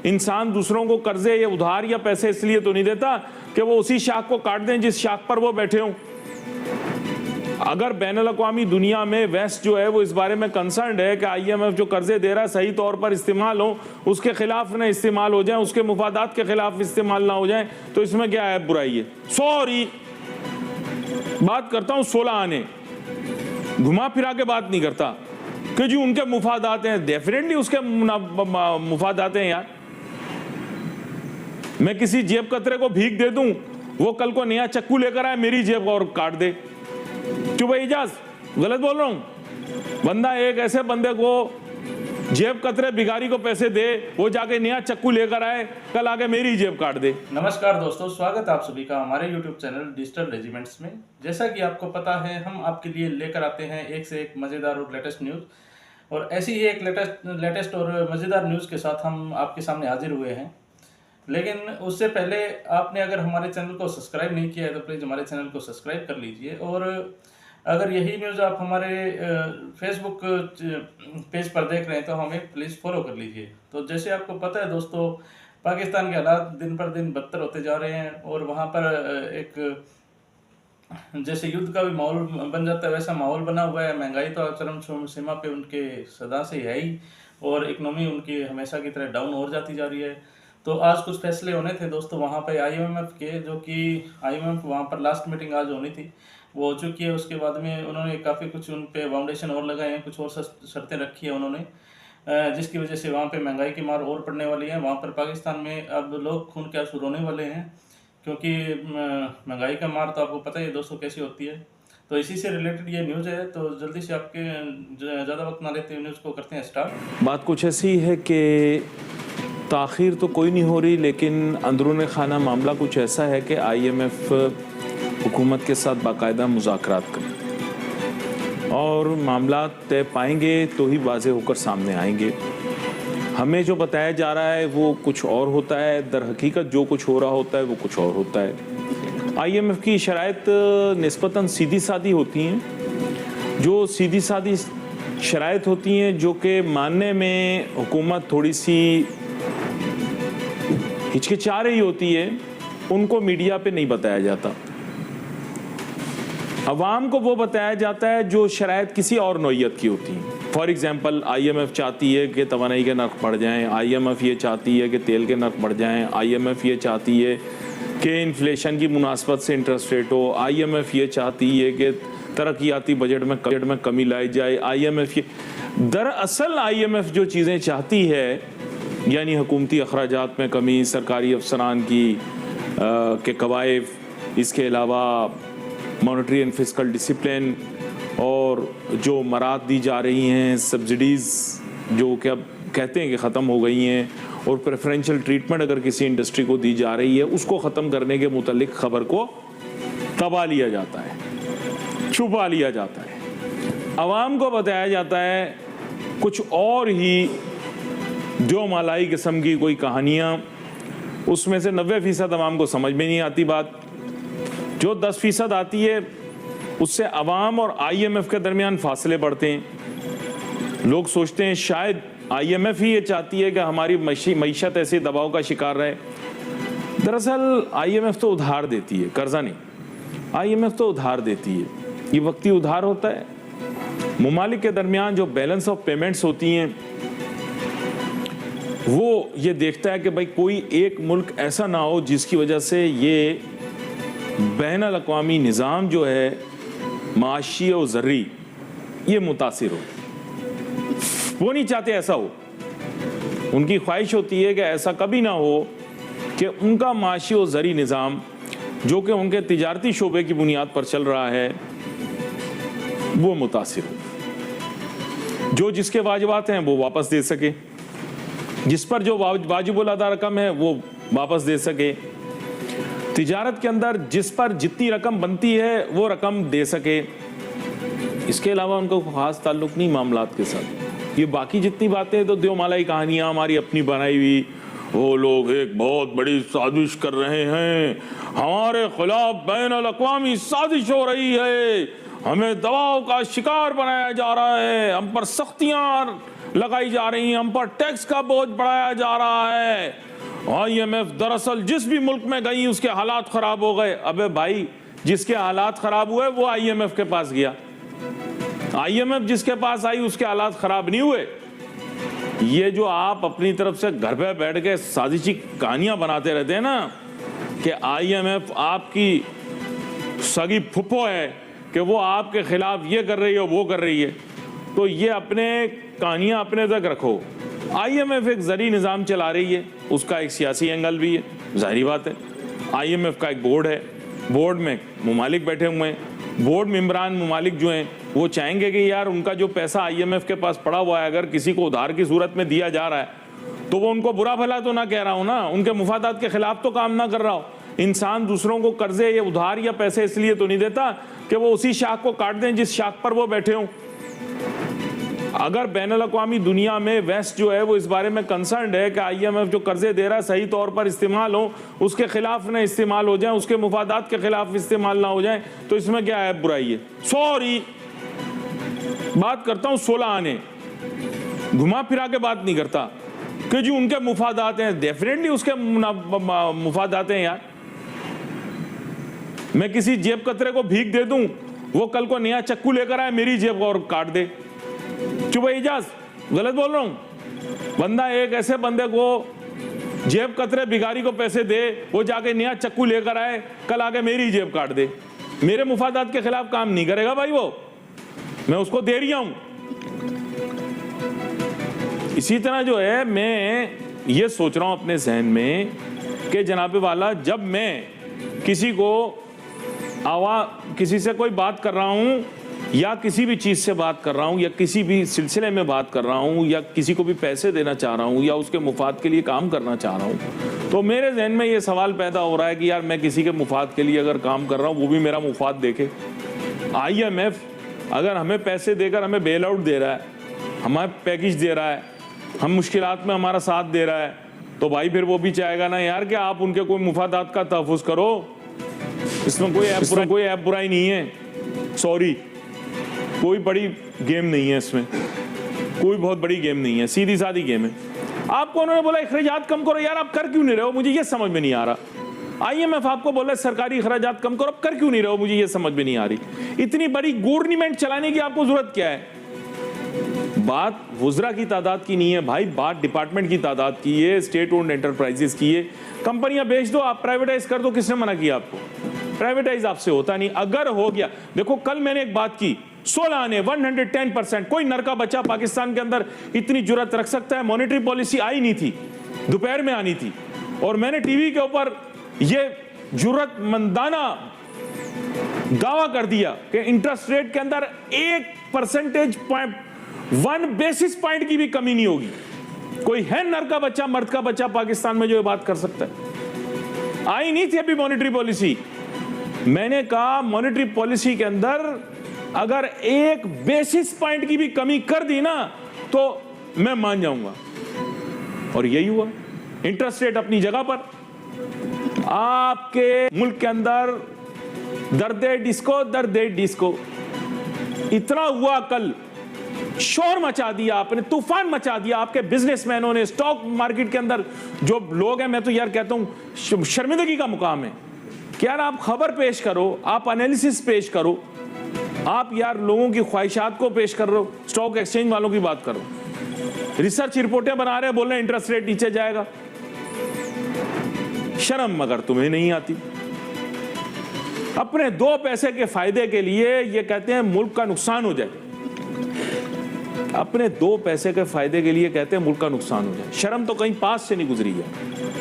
इंसान दूसरों को कर्जे या उधार या पैसे इसलिए तो नहीं देता कि वो उसी शाख को काट दें जिस शाख पर वो बैठे हों। अगर बैनुल-अक़वामी दुनिया में वेस्ट जो है वो इस बारे में कंसर्न्ड है कि IMF जो कर्जे दे रहा है सही तौर पर इस्तेमाल हो, उसके खिलाफ न इस्तेमाल हो जाए, उसके मुफादात के खिलाफ इस्तेमाल ना हो जाए, तो इसमें क्या है बुराई है। सॉरी, बात करता हूँ 16 आने, घुमा फिरा के बात नहीं करता कि जी उनके मुफादात हैं। डेफिनेटली उसके मुफादात हैं यार। मैं किसी जेब कतरे को भीख दे दूं, वो कल को नया चक्कू लेकर आए मेरी जेब और काट दे, क्यों भाई इजाज गलत बोल रहा हूं? बंदा एक ऐसे बंदे को जेब कतरे भिखारी को पैसे दे, वो जाके नया चक्कू लेकर आए, कल आके मेरी जेब काट दे। नमस्कार दोस्तों, स्वागत है आप सभी का हमारे YouTube चैनल डिजिटल रेजिमेंट्स में। जैसा कि आपको पता है, हम आपके लिए लेकर आते हैं एक से एक मज़ेदार और लेटेस्ट न्यूज़, और ऐसी ही एक लेटेस्ट और मज़ेदार न्यूज़ के साथ हम आपके सामने हाजिर हुए हैं। लेकिन उससे पहले आपने अगर हमारे चैनल को सब्सक्राइब नहीं किया है तो प्लीज़ हमारे चैनल को सब्सक्राइब कर लीजिए, और अगर यही न्यूज़ आप हमारे फेसबुक पेज पर देख रहे हैं तो हमें प्लीज़ फॉलो कर लीजिए। तो जैसे आपको पता है दोस्तों, पाकिस्तान के हालात दिन पर दिन बदतर होते जा रहे हैं, और वहाँ पर एक जैसे युद्ध का भी माहौल बन जाता है वैसा माहौल बना हुआ है। महंगाई तो चरम सीमा पे उनके सदा से है ही, और इकनॉमी उनकी हमेशा की तरह डाउन हो जाती जा रही है। तो आज कुछ फैसले होने थे दोस्तों वहाँ पे IMF के, जो कि IMF वहाँ पर लास्ट मीटिंग आज होनी थी, वो हो चुकी है। उसके बाद में उन्होंने काफ़ी कुछ उन पे फाउंडेशन और लगाए हैं, कुछ और शर्तें रखी है उन्होंने, जिसकी वजह से वहाँ पे महंगाई की मार और पड़ने वाली है। वहाँ पर पाकिस्तान में अब लोग खून के आंसू रोने वाले हैं, क्योंकि महंगाई का मार तो आपको पता ही है दोस्तों कैसी होती है। तो इसी से रिलेटेड ये न्यूज़ है, तो जल्दी से आपके ज़्यादा वक्त ना लेते हुए न्यूज़ को करते हैं स्टार्ट। बात कुछ ऐसी है कि ताख़ीर तो कोई नहीं हो रही, लेकिन अंदरून खाना मामला कुछ ऐसा है कि IMF हुकूमत के साथ बाकायदा मुज़ाकरात करें और मामला तय पाएंगे तो ही वाज़े होकर सामने आएंगे। हमें जो बताया जा रहा है वो कुछ और होता है, दर हकीकत जो कुछ हो रहा होता है वो कुछ और होता है। IMF की शराइत निस्बतन सीधी सादी होती हैं, जो सीधी सादी शराइत होती हैं जो कि मानने में हुकूमत थोड़ी सी हिचकिचा रही होती है, उनको मीडिया पे नहीं बताया जाता। अवाम को वो बताया जाता है जो शराइत किसी और नौइयत की होती हैं। फॉर एग्ज़ाम्पल, IMF चाहती है कि तवानाई के नर्ख बढ़ जाएं, IMF ये चाहती है कि तेल के नर्ख बढ़ जाएं, IMF ये चाहती है कि इन्फ्लेशन की मुनासबत से इंटरेस्ट रेट हो, IMF ये चाहती है कि तरक्याती बजट में कमी लाई जाए। IMF ये दरअसल IMF जो चीज़ें चाहती है, यानी हुकूमती अखराजात में कमी, सरकारी अफसरान के कवायद, इसके अलावा मॉनेटरी एंड फिस्कल डिसिप्लिन, और जो मराद दी जा रही हैं, सब्सिडीज़ जो कि अब कहते हैं कि ख़त्म हो गई हैं, और प्रेफरेंशियल ट्रीटमेंट अगर किसी इंडस्ट्री को दी जा रही है, उसको ख़त्म करने के मुतल्लिक ख़बर को दबा लिया जाता है, छुपा लिया जाता है। आवाम को बताया जाता है कुछ और ही जो मलाई किस्म की कोई कहानियाँ, उसमें से 90% आवाम को समझ में नहीं आती बात। जो 10% आती है उससे अवाम और IMF के दरमियान फासले बढ़ते हैं। लोग सोचते हैं शायद IMF ही ये चाहती है कि हमारी मईशत ऐसे दबाव का शिकार रहे। दरअसल IMF तो उधार देती है, कर्जा नहीं। IMF तो उधार देती है, ये वक्ती उधार होता है। मुमालिक के दरमियान जो बैलेंस ऑफ पेमेंट्स होती हैं, वो ये देखता है कि भाई कोई एक मुल्क ऐसा ना हो जिसकी वजह से ये बैनुल-अक़वामी निज़ाम जो है माशी और ज़र्री ये मुतासिर हो। वो नहीं चाहते ऐसा हो। उनकी ख्वाहिश होती है कि ऐसा कभी ना हो कि उनका माशी और ज़र्री निज़ाम जो कि उनके तिजारती शोबे की बुनियाद पर चल रहा है वो मुतासिर हो। जो जिसके वाजिबात हैं वो वापस दे सके, जिस पर जो वाजिबुल अदा रकम है वो वापस दे सके, तिजारत के अंदर जिस पर जितनी रकम बनती है वो रकम दे सके। इसके अलावा उनका ख़ास ताल्लुक़ नहीं मामलात के साथ। ये बाकी जितनी बातें तो देवमालाई कहानियाँ हमारी अपनी बनाई हुई, वो लोग एक बहुत बड़ी साजिश कर रहे हैं, हमारे खिलाफ बैनुल-अक़वामी साजिश हो रही है, हमें दबाव का शिकार बनाया जा रहा है, हम पर सख्तियाँ लगाई जा रही हैं, हम पर टैक्स का बोझ बढ़ाया जा रहा है। IMF दरअसल जिस भी मुल्क में गई उसके हालात खराब हो गए। अबे भाई, जिसके हालात खराब हुए वो IMF के पास गया, IMF जिसके पास आई उसके हालात खराब नहीं हुए। ये जो आप अपनी तरफ से घर पे बैठ के साजिशी कहानियां बनाते रहते हैं ना कि IMF आपकी सगी फुप्पो है, कि वो आपके खिलाफ ये कर रही है वो कर रही है, तो ये अपने कहानियां अपने तक रखो। IMF एक ज़री निज़ाम चला रही है, उसका एक सियासी एंगल भी है, जाहिर बात है। IMF का एक बोर्ड है, बोर्ड में मुमालिक बैठे हुए हैं, बोर्ड मेंबरान मुमालिक जो हैं वो चाहेंगे कि यार उनका जो पैसा IMF के पास पड़ा हुआ है अगर किसी को उधार की सूरत में दिया जा रहा है तो वो उनको बुरा भला तो ना कह रहा हूँ ना, उनके मुफादात के खिलाफ तो काम ना कर रहा हो। इंसान दूसरों को कर्जे या उधार या पैसे इसलिए तो नहीं देता कि वो उसी शाख को काट दें जिस शाख पर वो बैठे हों। अगर बैनुल अक़वामी दुनिया में वेस्ट जो है वो इस बारे में कंसर्न्ड है कि IMF जो कर्जे दे रहा है सही तौर पर इस्तेमाल हो, उसके खिलाफ न इस्तेमाल हो जाए, उसके मुफादात के खिलाफ इस्तेमाल ना हो जाए, तो इसमें क्या है बुराई है। सॉरी, बात करता हूँ 16 आने, घुमा फिरा के बात नहीं करता कि जी उनके मुफादात हैं, डेफिनेटली उसके मुफादात हैं यार। मैं किसी जेब कतरे को भीख दे दूं, वो कल को नया चक्कू लेकर आए मेरी जेब और काट दे। चुप इजाज, गलत बोल रहा हूं? बंदा एक ऐसे बंदे को जेब कतरे भिखारी को पैसे दे, वो जाके नया चक्कू लेकर आए, कल आके मेरी जेब काट दे, मेरे मुफादात के खिलाफ काम नहीं करेगा भाई वो, मैं उसको दे रही हूं। इसी तरह जो है मैं ये सोच रहा हूं अपने जहन में कि जनाबे वाला, जब मैं किसी से कोई बात कर रहा हूं या किसी भी चीज़ से बात कर रहा हूं या किसी भी सिलसिले में बात कर रहा हूं या किसी को भी पैसे देना चाह रहा हूं या उसके मुफाद के लिए काम करना चाह रहा हूं, तो मेरे जहन में ये सवाल पैदा हो रहा है कि यार मैं किसी के मुफाद के लिए अगर काम कर रहा हूं वो भी मेरा मुफाद देखे। IMF अगर हमें पैसे देकर हमें बेल आउट दे रहा है, हमें पैकेज दे रहा है, हम मुश्किलात में हमारा साथ दे रहा है, तो भाई फिर वो भी चाहेगा ना यार कि आप उनके कोई मुफादात का तहफ़्फ़ुज़ करो। इसमें कोई ऐप बुराई नहीं है, सॉरी, कोई बड़ी गेम नहीं है, इसमें कोई बहुत बड़ी गेम नहीं है, सीधी सादी गेम है। आपको उन्होंने बोला अखराजात कम करो, यार आप कर क्यों नहीं रहे हो, मुझे ये समझ में नहीं आ रहा। IMF आपको बोला सरकारी अखराजात कम करो, आप कर क्यों नहीं रहे हो, मुझे ये समझ में नहीं आ रही। इतनी बड़ी गवर्नमेंट चलाने की आपको जरूरत क्या है? बात वुज़रा की तादाद की नहीं है भाई, बात डिपार्टमेंट की तादाद की है, स्टेट ओन्ड एंटरप्राइजेस की है। कंपनियां बेच दो, आप प्राइवेटाइज कर दो, किसने मना किया आपको? प्राइवेटाइज आपसे होता नहीं। अगर हो गया, देखो कल मैंने एक बात की, 16 आने 110%, कोई नर का बच्चा पाकिस्तान के अंदर इतनी जुर्रत रख सकता है? मॉनेटरी पॉलिसी आई नहीं थी, दोपहर में आनी थी, और मैंने टीवी के ऊपर ये जुर्रतमंदाना दावा कर दिया कि इंटरेस्ट रेट के अंदर 1 बेसिस पॉइंट की भी कमी नहीं होगी। कोई है नर का बच्चा, मर्द का बच्चा पाकिस्तान में जो ये बात कर सकता है? आई नहीं थी अभी मॉनेटरी पॉलिसी। मैंने कहा मॉनेटरी पॉलिसी के अंदर अगर 1 बेसिस पॉइंट की भी कमी कर दी ना तो मैं मान जाऊंगा, और यही हुआ। इंटरेस्ट रेट अपनी जगह पर। आपके मुल्क के अंदर दर्दे डिस्को इतना हुआ, कल शोर मचा दिया आपने, तूफान मचा दिया आपके बिजनेसमैनों ने, स्टॉक मार्केट के अंदर जो लोग हैं, मैं तो यार कहता हूं शर्मिंदगी का मुकाम है कि यार आप खबर पेश करो, आप एनालिसिस पेश करो, आप यार लोगों की ख्वाहिशात को पेश कर रहे हो। स्टॉक एक्सचेंज वालों की बात करो, रिसर्च रिपोर्टें बना रहे हैं, बोल रहे हैं इंटरेस्ट रेट नीचे जाएगा। शर्म मगर तुम्हें नहीं आती। अपने 2 पैसे के फायदे के लिए ये कहते हैं मुल्क का नुकसान हो जाए, अपने 2 पैसे के फायदे के लिए कहते हैं मुल्क का नुकसान हो जाए। शर्म तो कहीं पास से नहीं गुजरी है।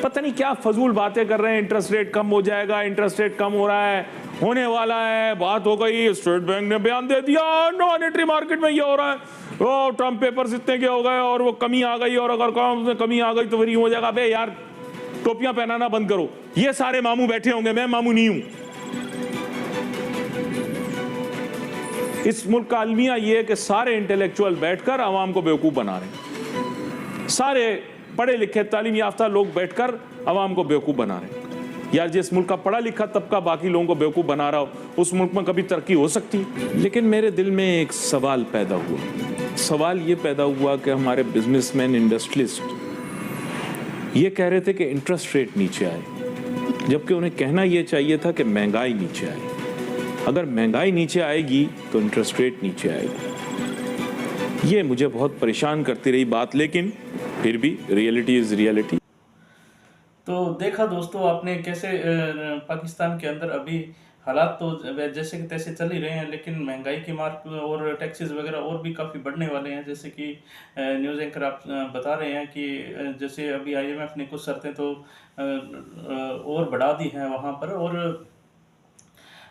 पता नहीं क्या फजूल बातें कर रहे हैं, इंटरेस्ट रेट कम हो जाएगा, इंटरेस्ट रेट कम हो रहा है, होने वाला है, बात हो गई, स्टेट बैंक ने बयान दे दिया, मॉनेटरी मार्केट में ये हो रहा है, वो ट्रम्प पेपर्स इतने के हो गए और वो कमी आ गई, और अगर कमी आ गई तो फिर हो जाएगा। बे यार टोपियां पहनाना बंद करो। ये सारे मामू बैठे होंगे, मैं मामू नहीं हूं। इस मुल्क का अलमिया ये है कि सारे इंटेलेक्चुअल बैठकर आवाम को बेवकूफ़ बना रहे हैं, सारे पढ़े लिखे तालीम याफ्ता लोग बैठकर आवाम को बेवकूफ़ बना रहे हैं। यार जिस मुल्क का पढ़ा लिखा तबका बाकी लोगों को बेवकूफ़ बना रहा हो, उस मुल्क में कभी तरक्की हो सकती है? लेकिन मेरे दिल में एक सवाल पैदा हुआ सवाल ये पैदा हुआ कि हमारे बिजनेसमैन इंडस्ट्रियलिस्ट ये कह रहे थे कि इंटरेस्ट रेट नीचे आए, जबकि उन्हें कहना ये चाहिए था कि महंगाई नीचे आए। अगर महंगाई नीचे आएगी तो इंटरेस्ट रेट नीचे आएगी। ये मुझे बहुत परेशान करती रही बात, लेकिन फिर भी रियलिटी इज़ रियलिटी। तो देखा दोस्तों आपने कैसे पाकिस्तान के अंदर अभी हालात तो जैसे कि तैसे चल ही रहे हैं, लेकिन महंगाई की मार और टैक्सेस वगैरह और भी काफ़ी बढ़ने वाले हैं। जैसे कि न्यूज़ एंकर आप बता रहे हैं कि जैसे अभी आईएमएफ ने कुछ शर्तें तो और बढ़ा दी हैं वहाँ पर, और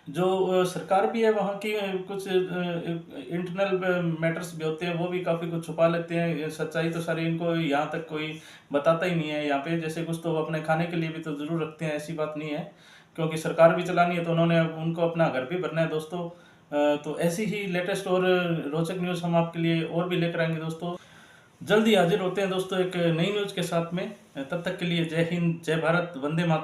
जो सरकार भी है वहाँ की कुछ इंटरनल मैटर्स भी होते हैं, वो भी काफ़ी कुछ छुपा लेते हैं। सच्चाई तो सारी इनको यहाँ तक कोई बताता ही नहीं है। यहाँ पे जैसे कुछ तो वो अपने खाने के लिए भी तो ज़रूर रखते हैं, ऐसी बात नहीं है, क्योंकि सरकार भी चलानी है तो उन्होंने उनको अपना घर भी भरना है दोस्तों। तो ऐसी ही लेटेस्ट और रोचक न्यूज़ हम आपके लिए और भी लेकर आएंगे दोस्तों। जल्दी हाजिर होते हैं दोस्तों एक नई न्यूज़ के साथ में। तब तक के लिए जय हिंद, जय भारत, वंदे मातरम।